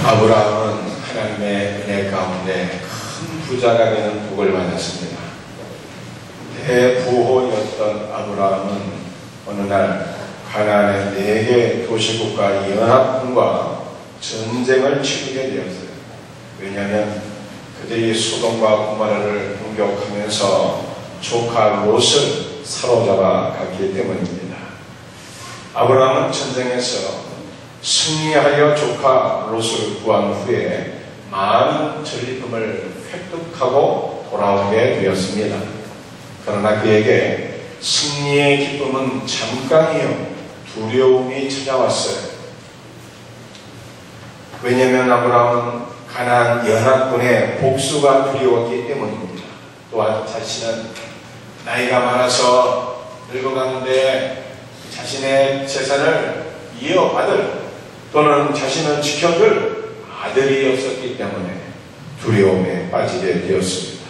아브라함은 하나님의 은혜 가운데 큰 부자가 되는 복을 받았습니다. 대부호였던 아브라함은 어느 날 가나안의 4개 도시국가 연합군과 전쟁을 치르게 되었어요. 왜냐하면 그들이 소돔과 고모라를 공격하면서 조카 롯을 사로잡아 갔기 때문입니다. 아브라함은 전쟁에서 승리하여 조카 롯을 구한 후에 많은 전리품을 획득하고 돌아오게 되었습니다. 그러나 그에게 승리의 기쁨은 잠깐이요 두려움이 찾아왔어요. 왜냐하면 아브라함은 가나안 연합군의 복수가 두려웠기 때문입니다. 또한 자신은 나이가 많아서 늙어가는데 자신의 재산을 이어받을 또는 자신을 지켜줄 아들이 없었기 때문에 두려움에 빠지게 되었습니다.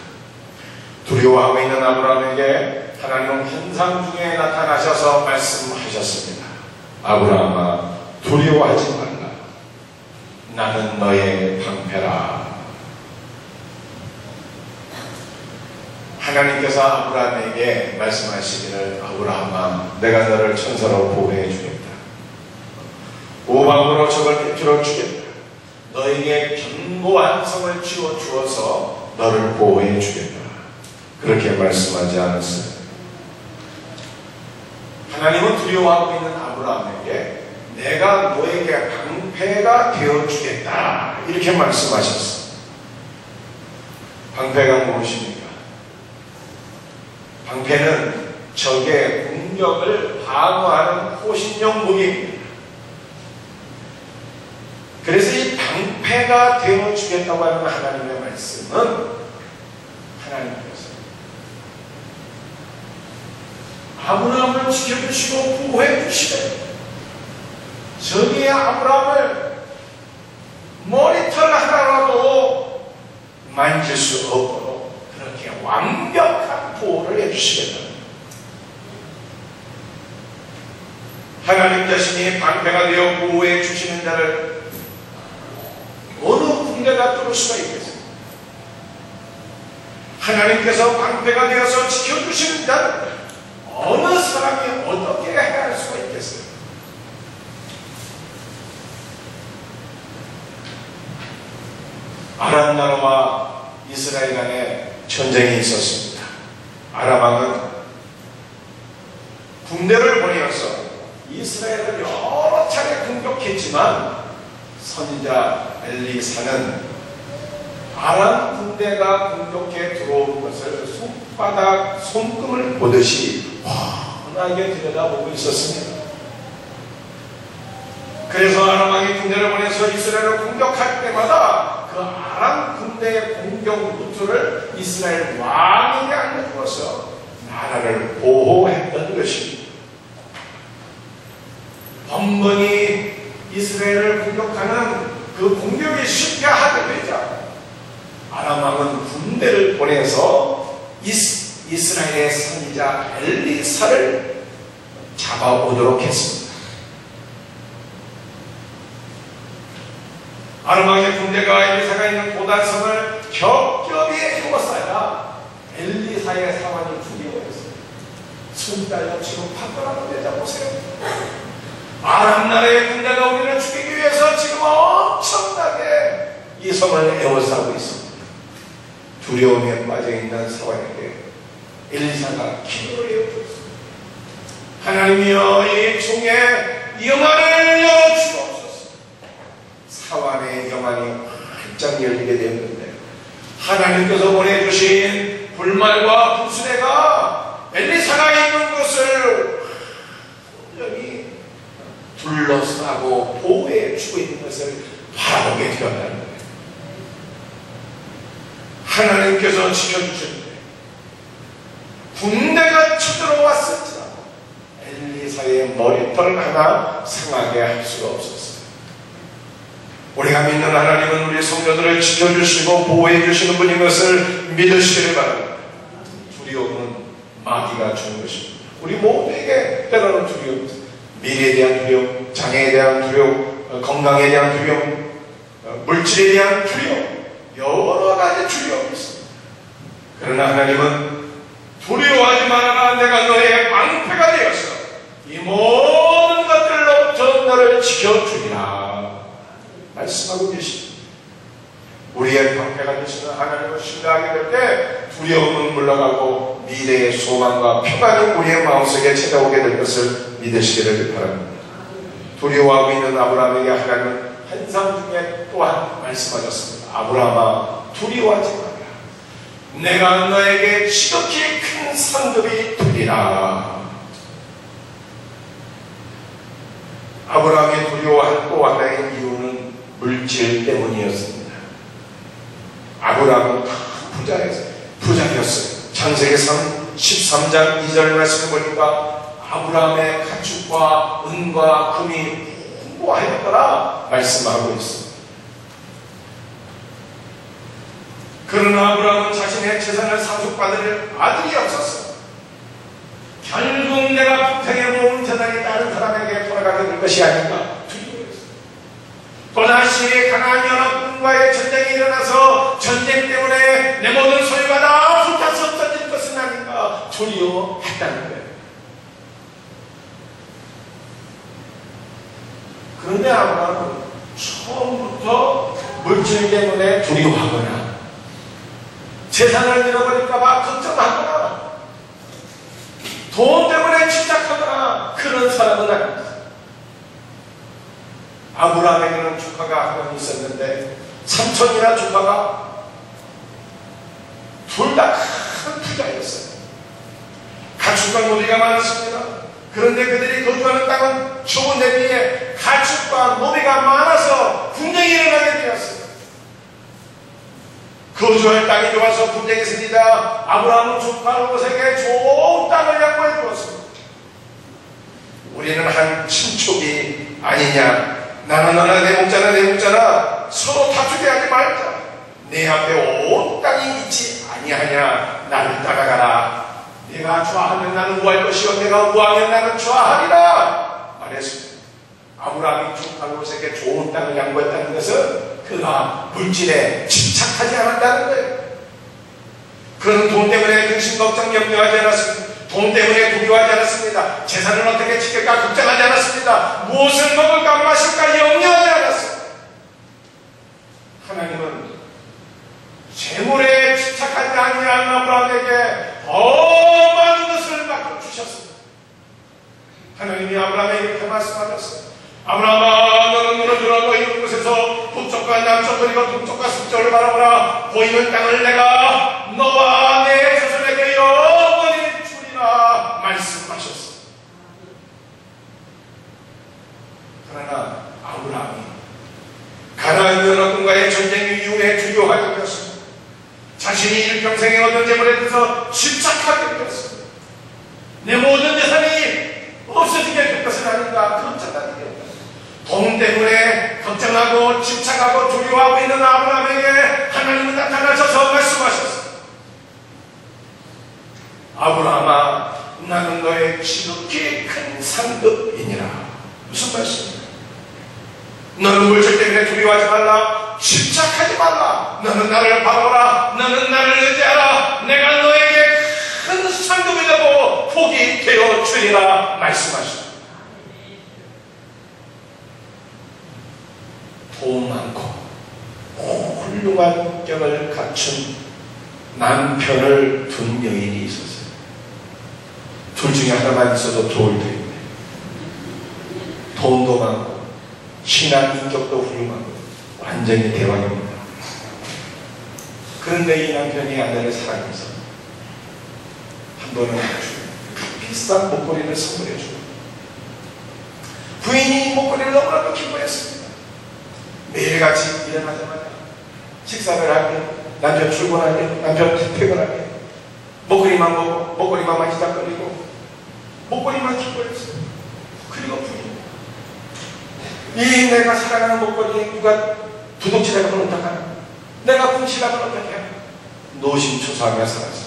두려워하고 있는 아브라함에게 하나님은 환상 중에 나타나셔서 말씀하셨습니다. 아브라함아, 두려워하지 말라. 나는 너의 방패라. 하나님께서 아브라함에게 말씀하시기를, 아브라함아, 내가 너를 천사로 보호해 주겠다. 우방으로 적을 베풀어 주겠다. 너에게 견고한 성을 지어 주어서 너를 보호해 주겠다. 그렇게 말씀하지 않았어요. 하나님은 두려워하고 있는 아브라함에게 내가 너에게 방패가 되어 주겠다. 이렇게 말씀하셨어요. 방패가 무엇입니까? 방패는 적의 공격을 방어하는 호신용 무기입니다. 그래서 이 방패가 되어주겠다고 하는 하나님의 말씀은 하나님께서 아브라함을 지켜주시고 보호해주시되 적의 아브라함을 머리털 하나라도 만질 수 없도록 그렇게 완벽한 보호를 해주시겠다. 하나님 자신이 방패가 되어 보호해 주시는 자를 어느 군대가 뚫을 수가 있겠어요? 하나님께서 방패가 되어서 지켜주시는 자를 어느 사람이 어떻게 해할 수가 있겠어요? 아람 나라와 이스라엘 간에 전쟁이 있었습니다. 아람 왕은 군대를 보내어서 이스라엘을 여러 차례 공격했지만 선지자 엘리사는 아람 군대가 공격해 들어온 것을 손금을 보듯이 환하게 들여다보고 있었습니다. 그래서 아람 왕이 군대를 보내서 이스라엘을 공격할 때마다 그 아람 군대의 공격 루트를 이스라엘 왕에게 알려주어서 나라를 보호했던 것입니다. 번번이 이스라엘을 공격하는 그 공격이 실패하게 되자 아람 왕은 군대를 보내서 이스라엘의 선지자 엘리사를 잡아오도록 했습니다. 아람 왕의 군대가 엘리사가 있는 도단성을 겹겹이 에워싸야 엘리사의 사환을 죽여버렸어요. 손달려 지금 판단하는 데자 보세요. 아람 나라의 군대가 우리를 죽이기 위해서 지금 엄청나게 이 성을 에워싸고 있습니다. 두려움에 빠져있는 사환에게 엘리사가 기도를 해주었습니다. 하나님이여, 이 종의 영안을 열어주옵소서. 사환의 영안이 활짝 열리게 되었는데 하나님께서 보내주신 불말과 분수대가 엘리사가 있는 곳을 완전히 둘러싸고 보호해주고 있는 것을 바라보게 되었다는 거예요. 하나님께서 지켜주셨는데 군대가 쳐들어왔을지라도 엘리사의 머리털 하나 상하게 할 수가 없었어요. 우리가 믿는 하나님은 우리 성도들을 지켜주시고 보호해주시는 분인 것을 믿으시기를 바랍니다. 두려움은 마귀가 주는 것입니다. 우리 모두에게 때로는 두려움이 있습니다. 미래에 대한 두려움, 장애에 대한 두려움, 건강에 대한 두려움, 물질에 대한 두려움, 여러 가지 두려움이 있습니다. 그러나 하나님은 두려워하지 말아라. 내가 너의 방패가 되어서 이 모든 것들로부터 너를 지켜주리라 말씀하고 계십니다. 우리의 방패가 되시는 하나님을 신뢰하게 될 때 두려움은 물러가고 미래의 소망과 평안이 우리의 마음속에 찾아오게 될 것을 믿으시기를 바랍니다. 두려워하고 있는 아브라함에게 하나님은 환상 중에 또한 말씀하셨습니다. 아브라함아, 두려워하지 마라. 내가 너에게 지극히 큰 상급이 되리라. 아브라함이 두려워한 또 하나의 이유는 물질 때문이었습니다. 아브라함은 부자였어요. 창세기 13장 2절 말씀을 보니까 아브라함의 가축과 은과 금이 풍부하였더라 말씀하고 있습니다. 그러나 아브라함은 자신의 재산을 상속받을 아들이 없었어요. 결국 내가 평생에 모은 재산이 다른 사람에게 돌아가게 될 것이 아닌가 두려워했어요. 또다시 가나안 연합군과의 전쟁이 일어나서 전쟁 때문에 내 모든 소유가 다 불타서 없어질 것은 아닌가 두려워했다는 거예요. 그런데 아브라함은 처음부터 물질 때문에 두려워하거나 재산을 잃어버릴까봐 걱정하거나 돈 때문에 집착하거나 그런 사람은 아닙니다. 아브라함에게는 조카가 한 명 있었는데 삼촌이나 조카가 둘 다 큰 부자였어요. 가축과 노비가 많았습니다. 그런데 그들이 거주하는 땅은 좁은 내비에 가축과 노비가 많아서 분쟁이 일어나게 되었어요. 거주할 땅이 좋아서 분쟁이 생기자 아브라함은 조카 롯에게 좋은 땅을 양보해 주었습니다. 우리는 한 친족이 아니냐, 나는 너나 내 목자나 내 목자나 서로 다투게 하지 말자. 내 앞에 온 땅이 있지 아니하냐. 나를 따라가라. 내가 좋아하면 나는 우할 것이요 내가 우하면 나는 좋아하리라 말했습니다. 아브라함이 조카 롯에게 좋은 땅을 양보했다는 것은 그가 물질에 집착하지 않았다는 거예요. 그는 돈 때문에 근심 걱정 염려하지 않았습니다. 돈 때문에 두려워하지 않았습니다. 재산을 어떻게 지킬까 걱정하지 않았습니다. 무엇을 먹을까 마실까 염려하지 않았습니다. 하나님은 재물에 집착하지 아니한 아브라함에게 더 많은 것을 맡겨주셨습니다. 하나님이 아브라함에게 이렇게 말씀하셨어요. 아브라함아, 너는 눈을 들어 너희 있는 곳에서 북쪽과 남쪽 그리고 동쪽과 서쪽을 바라보라. 보이는 땅을 내가 너와 내 자손에게 영원히 주리라 말씀하셨습니다. 그러나 아브라함이 가나안 연합군과의 전쟁 이후에 두려워하게 되었습니다. 자신이 일평생에 얻은 재물에 대해서 집착하게 되었습니다. 내 모든 재산이 없어지게 될 것은 아닌가 걱정하게 되었습니다. 돈 때문에 걱정하고 집착하고 두려워하고 있는 아브라함에게 하나님은 나타나셔서 말씀하셨습니다. 아브라함아, 나는 너의 지극히 큰 상급이니라. 무슨 말씀입니까? 너는 물질 때문에 두려워하지 말라. 집착하지 말라. 너는 나를 바라보라. 너는 나를 의지하라. 내가 너에게 큰 상급이 되고 복이 되어 주리라 말씀하십니다. 돈 많고 훌륭한 성격을 갖춘 남편을 둔 여인이 있었어요. 둘 중에 하나만 있어도 좋을 텐데 돈도 많고 신앙 인격도 훌륭하고 완전히 대왕입니다. 그런데 이 남편이 아내를 사랑해서 한 번은 아주 비싼 목걸이를 선물해 주고 부인이 이 목걸이를 너무나도 기뻐했습니다. 매일같이 일어나자마자 식사를 하면 남편 출근하면 남편 퇴근하면 목걸이만 보고 목걸이만 만지작거리고 목걸이만 기뻐했어요. 그리고 부인 이 내가 사랑하는 목걸이 누가 두둑질하면 어떡하나, 내가 훔치라면 어떡해. 노심초사하며 살았어요.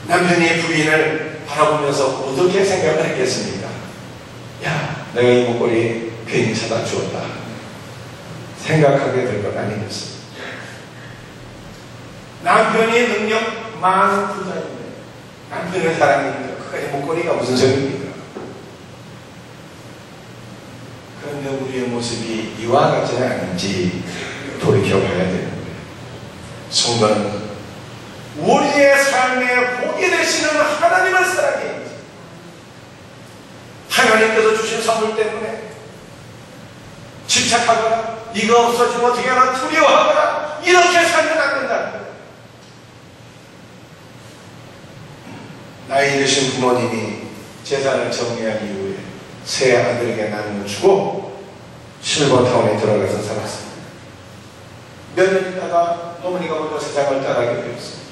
남편이 부인을 바라보면서 어떻게 생각을 했겠습니까? 야, 내가 이 목걸이 괜히 사다 주었다 생각하게 될 것 아니겠습니까? 남편이 능력 많은 부자인데 남편을 사랑합니다. 그까지 목걸이가 무슨 소용입니까? 그런데 우리의 모습이 이와 같지는 않은지 돌이켜봐야 되는 거예요. 성도는 우리의 삶의 복이 되시는 하나님을 사랑해야지. 하나님께서 주신 선물 때문에 집착하거나 이거 없어지면 어떻게 하나 두려워하거나 이렇게 살면 안 된다는 거예요. 나이 드신 부모님이 재산을 정리한 이후에 세 아들에게 나누어 주고 실버타운에 들어가서 살았습니다. 몇 년 있다가 어머니가 먼저 세상을 떠나게 되었습니다.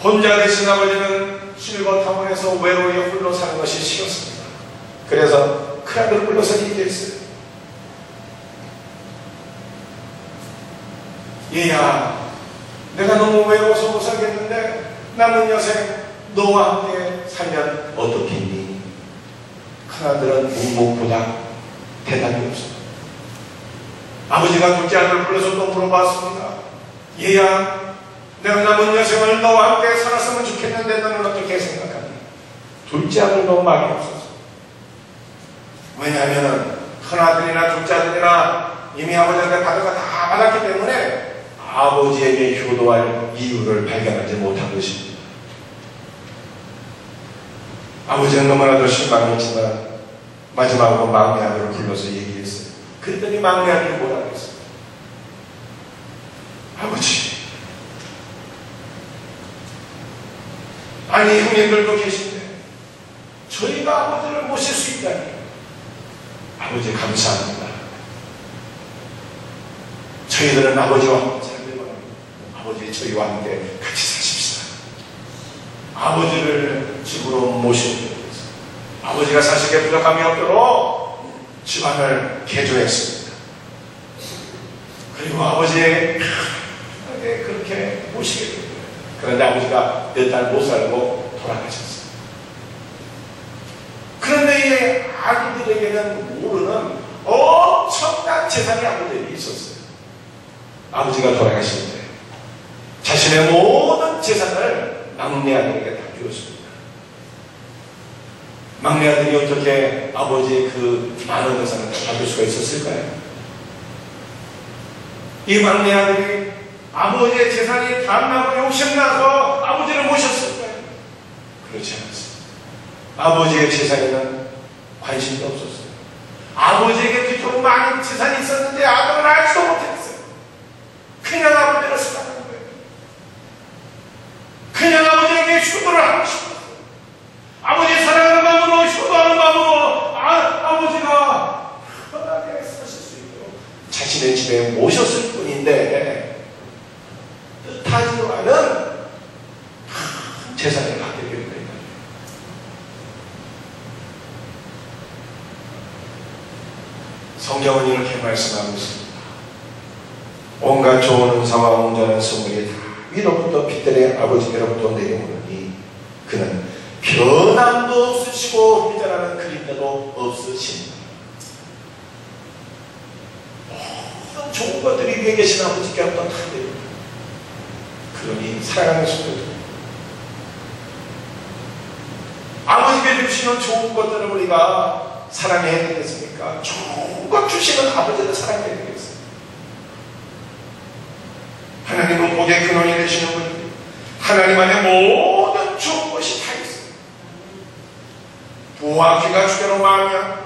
혼자 되신 아버지는 실버타운에서 외로이 홀로 사는 것이 싫었습니다. 그래서 큰아들을 불러서 얘기했어요. 얘야, 내가 너무 외로워서 못 살겠는데 남은 여생 너와 함께 살면 어떻겠니? 큰아들은 묵묵부답 대답이 없습니다. 아버지가 둘째 아들을 불러서 또 물어봤습니다. 얘야, 내가 남은 여생을 너와 함께 살았으면 좋겠는데 너는 어떻게 생각하니? 둘째 아들 너무 말이 없었어. 왜냐하면 큰아들이나 둘째 아들이나 이미 아버지한테 받아가 다 받았기 때문에 아버지에게 효도할 이유를 발견하지 못한 것입니다. 아버지는 너무나도 실망했지만 마지막으로 막내 아들을 불러서 얘기했어요. 그랬더니 막내 아들이 뭐라고 했어요? 아버지, 아니 형님들도 계신데 저희가 아버지를 모실 수 있다니 아버지 감사합니다. 저희들은 아버지와 함께 살기를 바랍니다. 아버지 저희와 함께 같이 사십시다. 아버지를 집으로 모시고 아버지가 사실에 부족함이 없도록 집안을 개조했습니다. 그리고 아버지에게 그렇게 모시게 됩니다. 그런데 아버지가 몇 달 못 살고 돌아가셨어요. 그런데 이 아기들에게는 모르는 엄청난 재산이 아버지에게 있었어요. 아버지가 돌아가실 때 자신의 모든 재산을 막내 아들에게 다 주었습니다. 막내 아들이 어떻게 아버지의 그 많은 재산을 다 받을 수가 있었을까요? 이 막내 아들이 아버지의 재산이 탐나고 욕심나서 아버지를 모셨을까요? 그렇지 않았습니다. 아버지의 재산에는 관심도 없었어요. 아버지에게 그토록 많은 재산이 있었는데 아들은 알지도 못했어요. 그냥 아버지를 사랑하는 거예요. 그냥 아버지에게 효도를 하고 싶었어요. 아버지 사랑하는 마음으로 효도하는 마음으로 아버지가 편하게 사실 수 있도록 자신의 집에 모셨을 뿐인데 뜻하지도 않은 큰 재산을 갖게 되는 거예요. 성경은 이렇게 말씀하고 있습니다. 온갖 좋은 은사와 온전한 선물이 다 위로부터 빛들의 아버지께로부터 내려오느니 그는 변함도 없으시고 휘전하는 그림자도 없으십니다. 모든 좋은 것들이 위에 계신 아버지께로부터 다 내려옵니다. 그러니 사랑하는 성도들, 아버지께 주시는 좋은 것들을 우리가 사랑해야 되겠습니까? 좋은 것 주시는 아버지를 사랑해야 되겠습니다. 하나님은 복의 근원이 되시는 분입니다. 하나님 안에 모든 좋은 것이 다 있습니다. 부와 귀가 주대로 마으며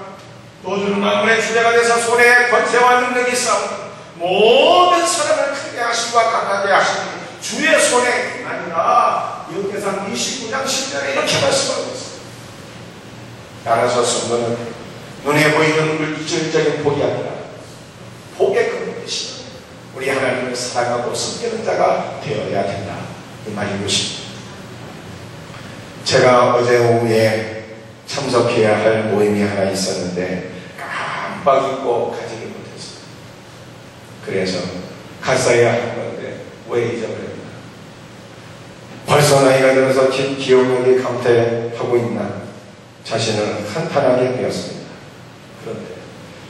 노주는 만물의 주대가 돼서 손에 권세와 능력이 싸웁니다. 모든 사람을 크게 하시고 강하게 하시니 주의 손에 아니라 역대상 29장 10절에 이렇게 말씀하고 있습니다. 따라서 성도는 눈에 보이는 물질적인 복이 아니라 복의 근원이시다. 우리 하나님을 사랑하고 섬기는 자가 되어야 된다. 이 말인 것입니다. 제가 어제 오후에 참석해야 할 모임이 하나 있었는데 깜빡 잊고 가지를 못했어요. 그래서 갔어야 할 건데 왜 잊어버렸나? 벌써 나이가 들어서 기억력이 감퇴하고 있나? 자신을 한탄하게 되었습니다. 그런데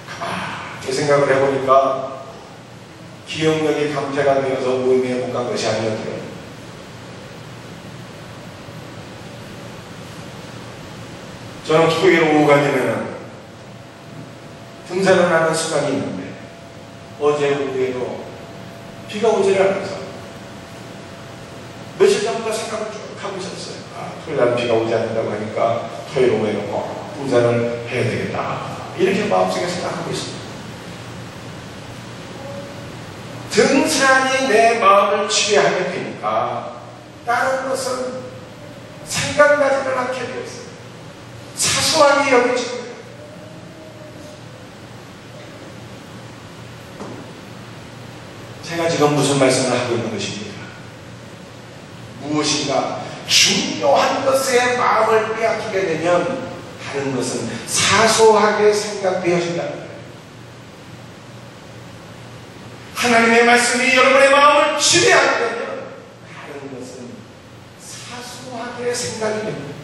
가만히 생각을 해보니까 기억력이 감퇴가 되어서 무의미에 못 간 것이 아니었대요. 저는 토요일 오후가 되면 등산을 하는 습관이 있는데 어제 오후에도 비가 오지를 않아서 며칠 전부터 생각을 쭉 하고 있었어요. 토요일 날 비가 오지 않는다고 하니까 토요일 오후에는 꼭 등산을 해야 되겠다, 이렇게 마음속에 생각하고 있습니다. 등산이 내 마음을 지배하게 되니까 다른 것은 생각나지를 않게 되었어요. 사소하게 여겨집니다. 제가 지금 무슨 말씀을 하고 있는 것입니까? 무엇인가 중요한 것에 마음을 빼앗기게 되면 다른 것은 사소하게 생각되어진다는 거예요. 하나님의 말씀이 여러분의 마음을 지배하게 되면 다른 것은 사소하게 생각이 됩니다.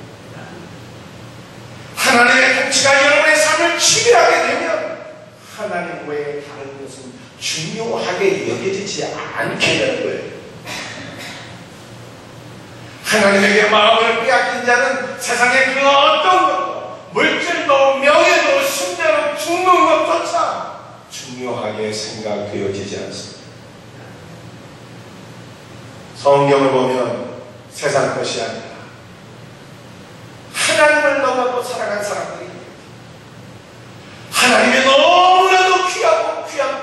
하나님의 통치가 여러분의 삶을 지배하게 되면 하나님 외에 다른 것은 중요하게 여겨지지 않게 되는 거예요. 하나님에게 마음을 빼앗긴 자는 세상의 그 어떤 것도, 물질도 명예도 순대로 죽는 것조차 중요하게 생각되어지지 않습니다. 성경을 보면 세상 것이 아니라 하나님을 너무나도 사랑한 사람들이 하나님이 너무나도 귀하고 귀한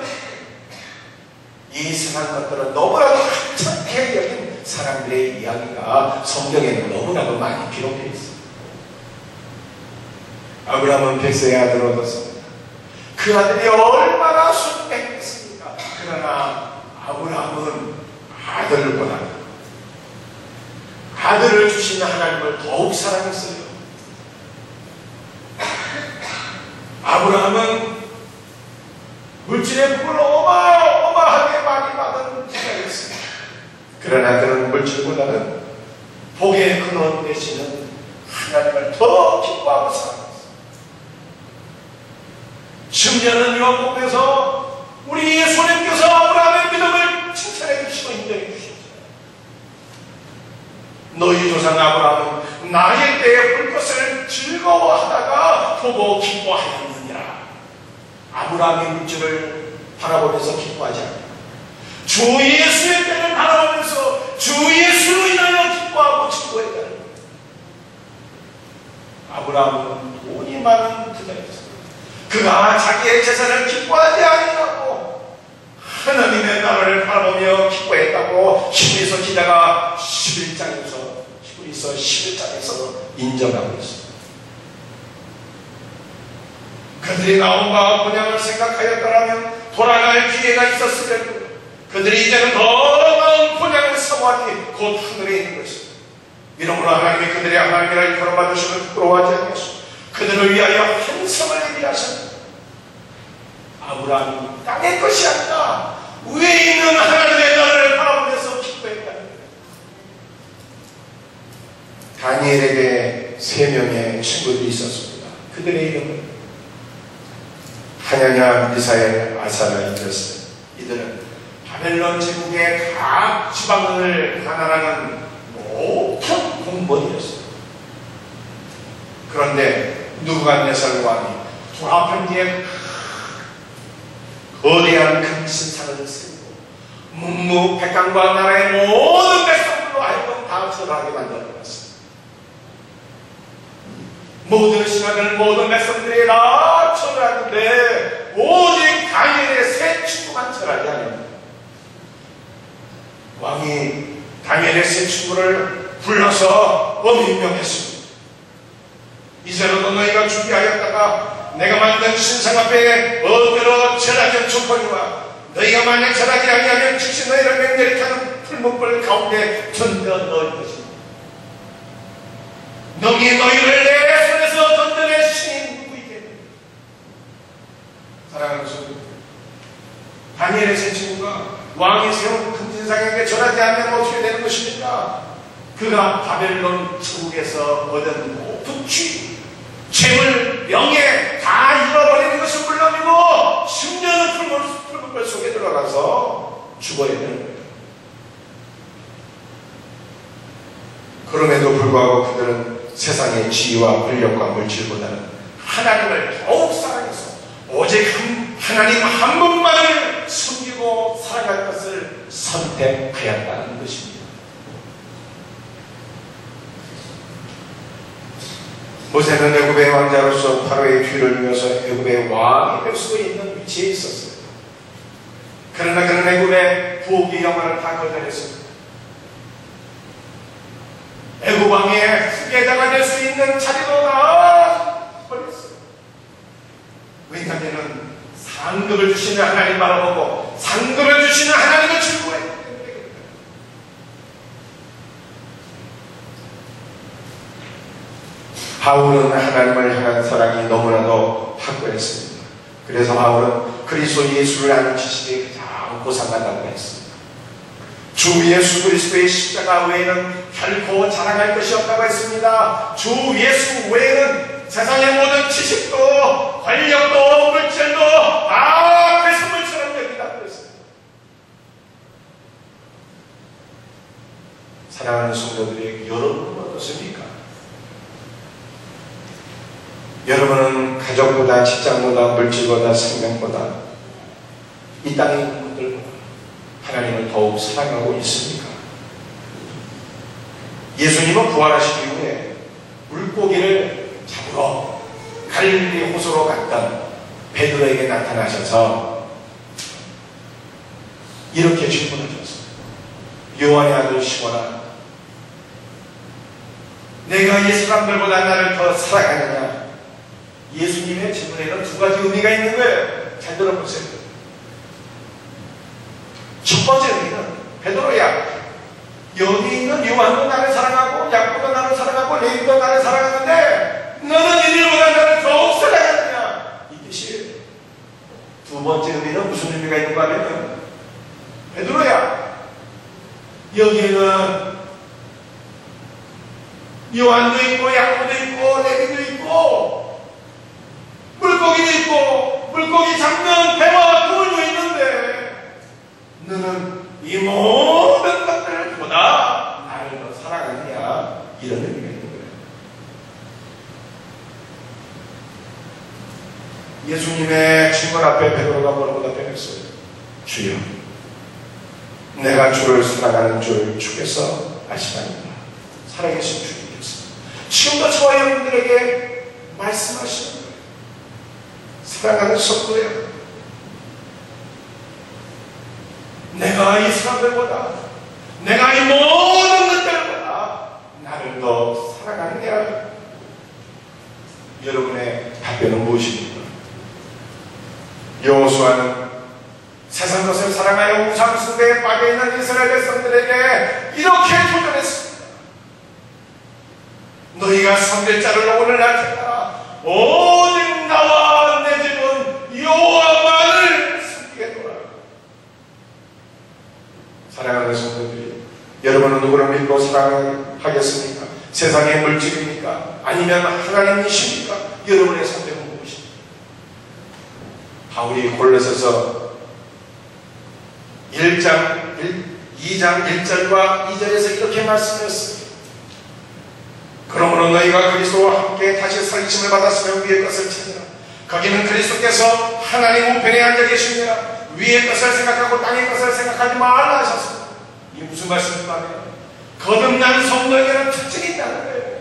이 세상 것들은 너무나도 한참해 여긴 사람들의 이야기가 성경에는 너무나도 많이 기록되어 있습니다. 아브라함은 백세의 아들을 얻었습니다. 그 아들이 얼마나 순백했습니까? 그러나 아브라함은 아들보다 아들을 주신 하나님을 더욱 사랑했어요. 아브라함은 물질의 복을 어마어마하게 많이 받은 자였습니다. 그러나 그는 물질보다는 복의 근원 되시는 하나님을 더 기뻐하고 살았습니다. 심지어는 요한복음에서 우리 예수님께서 아브라함의 믿음을 칭찬해 주시고 인정해 주셨죠. 너희 조상 아브라함은 나의 때에 볼 것을 즐거워하다가 보고 기뻐하였느니라. 아브라함의 물질을 바라보면서 기뻐하지 않는다. 주 예수의 때를 바라보면서 주 예수로 인하여 기뻐하고 즐거워했다는 거예요. 아브라함은 돈이 많은 부자였습니다. 그가 자기의 재산을 기뻐하지 아니하고 하나님의 나라를 바라보며 기뻐했다고 히브리서 기자가 11장에서 인정하고 있습니다. 그들이 나온과 본향을 생각하였더라면 돌아갈 기회가 있었을 텐데 그들이 이제는 더 나은 본향을 사모하니 곧 하늘에 있는 것입니다. 이러므로 하나님이 그들의 하나님이라 일컬어 받으시면 부끄러워하지 않겠소. 그들을 위하여 한 성을 예비하셨다. 아브라함이 땅의 것이 아니라 위에 있는 하나님의 나라를 바라보면서 기뻐했다는 거예요. 다니엘에게 3명의 친구들이 있었습니다. 그들의 이름은 하냐냐, 미사엘, 아사랴이었어요. 이들은 바벨론 제국의 각 지방을 관할하는 높은 공무원이었어요. 그런데 느부갓네살 왕이 돌아편 뒤에 거대한 금신상을 세우고 문무백관과 나라의 모든 백성들로 하여금 다 절하게 만들어놨습니다. 모든 신하들, 모든 백성들이 다 절하는데 오직 다니엘의 3 친구만 절하지 않습니다. 왕이 다니엘의 3 친구를 불러서 명했습니다. 이제로도 너희가 준비하였다가 내가 만든 신상 앞에 어디로 절하지 않거니와 너희가 만약 절하지 아니하면 즉시 너희를 맹렬히 타는 풀문불 가운데 던져 넣을 것이다. 너희를 내 손에서 던져낼 신이 누구이겠느냐. 사랑하는 성도, 다니엘의 3 친구가 왕이 세운 금신상에게 절하지 않으면 어떻게 되는 것입니까? 그가 바벨론 제국에서 얻은 높은 지위, 재물, 명예 다 잃어버리는 것은 물론이고 10년의 풀물 속에 들어가서 죽어야 되는 거예요. 그럼에도 불구하고 그들은 세상의 지위와 권력과 물질보다는 하나님을 더욱 사랑해서 오직 하나님 한 분만을 섬기고 살아갈 것을 선택하였다는 것입니다. 모세는 애굽의 왕자로서 파로의 뒤를 이어서 애굽의 왕이 될 수 있는 위치에 있었어요. 그러나 그는 애굽의 부귀 영화를 다 거절했습니다. 애굽 왕의 후계자가 될 수 있는 자리도 다 버렸어요. 왜냐하면 상급을 주시는 하나님 바라보고 상급을 주시는 하나님을 즐거워했기 때문에. 바울은 하나님을 향한 사랑이 너무나도 확고했습니다. 그래서 바울은 그리스도 예수를 아는 지식이 가장 고상하다고 했습니다. 주 예수 그리스도의 십자가 외에는 결코 자랑할 것이 없다고 했습니다. 주 예수 외에는 세상의 모든 지식도 권력도 물질도 다 배설물처럼 여기다고 했습니다. 사랑하는 성도들이 여러분은 어떻습니까? 여러분은 가족보다 직장보다 물질보다 생명보다 이 땅에 있는 것들보다 하나님을 더욱 사랑하고 있습니까? 예수님은 부활하신 이후에 물고기를 잡으러 갈릴리 호수로 갔던 베드로에게 나타나셔서 이렇게 질문하셨어요. 요한의 아들 시몬아, 내가 이 사람들보다 나를 더 사랑하느냐? 예수님의 질문에는 두 가지 의미가 있는 거예요. 잘 들어보세요. 첫 번째 의미는 베드로야, 여기 있는 요한도 나를 사랑하고 야고보도 나를 사랑하고 레위도 나를 사랑하는데 너는 이들보다 나를 더욱 사랑하느냐, 이 뜻이에요. 두 번째 의미는 무슨 의미가 있는가 하면 베드로야, 여기에는 요한도 있고 야고보도 있고 레위도 있고 물고기도 있고 물고기 잡는 배와 돌도 있는데 너는 이 모든 것들보다 나를 더 사랑하느냐, 이런 의미가 있는 거예요. 예수님의 증거 앞에 베드로가 뭐라고 답변했어요? 주여, 내가 주를 사랑하는 줄 주께서 아시나이다. 살아계신 주님께서 지금도 저와 여러분들에게 말씀하시는 거예요. 사랑하는 성도여, 내가 이 사람들보다, 내가 이 모든 것들보다 나를 더 사랑하느냐? 여러분의 답변은 무엇입니까? 여호수아는 세상 것을 사랑하여 우상 숭배에 빠져있는 이스라엘 백성들에게 이렇게 도전했습니다. 너희가 섬길 자를 오늘 낳겠다. 오직 나와 내 집은 여호와만을 섬기겠노라. 사랑하는 성도들이, 여러분은 누구를 믿고 사랑하겠습니까? 세상의 물질입니까? 아니면 하나님이십니까? 여러분의 선택은 무엇입니까? 바울이 골로새서 2장 1절과 2절에서 이렇게 말씀했습니다. 그러므로 너희가 그리스도와 함께 다시 살리심을 받았으면 위의 것을 찾으라. 거기는 그리스도께서 하나님 우편에 앉아 계시니라. 위의 것을 생각하고 땅의 것을 생각하지 말라 하셨습니다. 이게 무슨 말씀인가 하면 거듭난 성도에게는 특징이 있다는 거예요.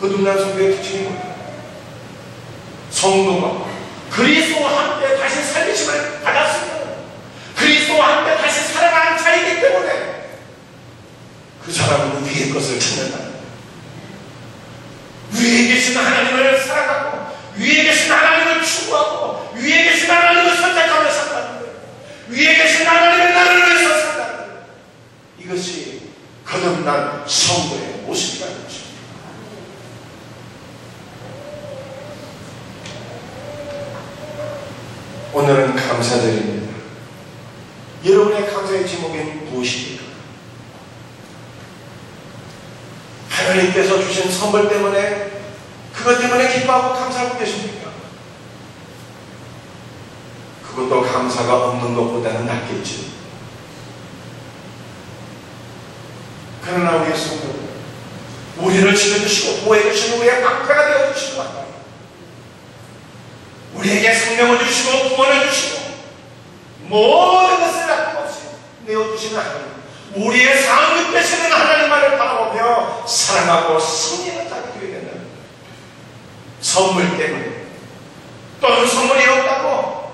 거듭난 성도의 특징이 뭐예요? 성도가 그리스도와 함께 다시 살리심을 받았으면 그리스도와 함께 다시 살아가는 자이기 때문에 그 사람은 위의 것을 찾는다는 거예요. 위에 계신 하나님을 사랑하고 위에 계신 하나님을 추구하고 위에 계신 하나님을 선택하며 산다는 거예요. 위에 계신 하나님의 나를 위해서 산다는 거예요. 이것이 거듭난 성도의 모습이라는 것입니다. 오늘은 감사드립니다. 여러분의 감사의 제목은 무엇입니까? 하나님께서 주신 선물 때문에, 그것 때문에 기뻐하고 감사하고 계십니까? 그것도 감사가 없는 것보다는 낫겠지. 그러나 우리의 성도는 우리를 지켜주시고 보호해주시고 우리의 방패가 되어주시고 우리에게 생명을 주시고 구원을 주시고 모든 것을 아낌없이 내어주시는 하나님, 우리의 상급 되시는 하나님만을 바라보며 사랑하고 승리하는 자가 되어야 된다. 선물 때문에 또는 선물이 없다고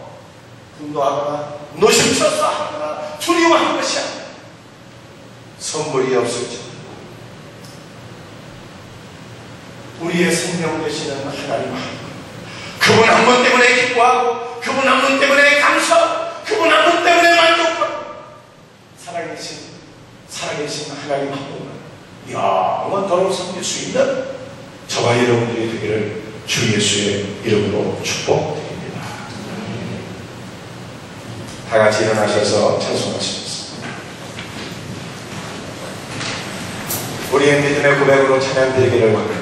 분노하거나 노심초사 하거나 두려워하는 것이 아니라 선물이 없을지 우리의 생명 되시는 하나님, 그분 한 분 때문에 기뻐하고 그분 한 분 때문에 감사하고 그분 한 분 때문에 만족하고 살아계신 하나님 한 분만 영원토록 섬길 수 있는 저와 여러분들이 되기를 주 예수의 이름으로 축복드립니다. 다 같이 일어나셔서 찬송하시겠습니다. 우리의 믿음의 고백으로 찬양드리기를 원합니다.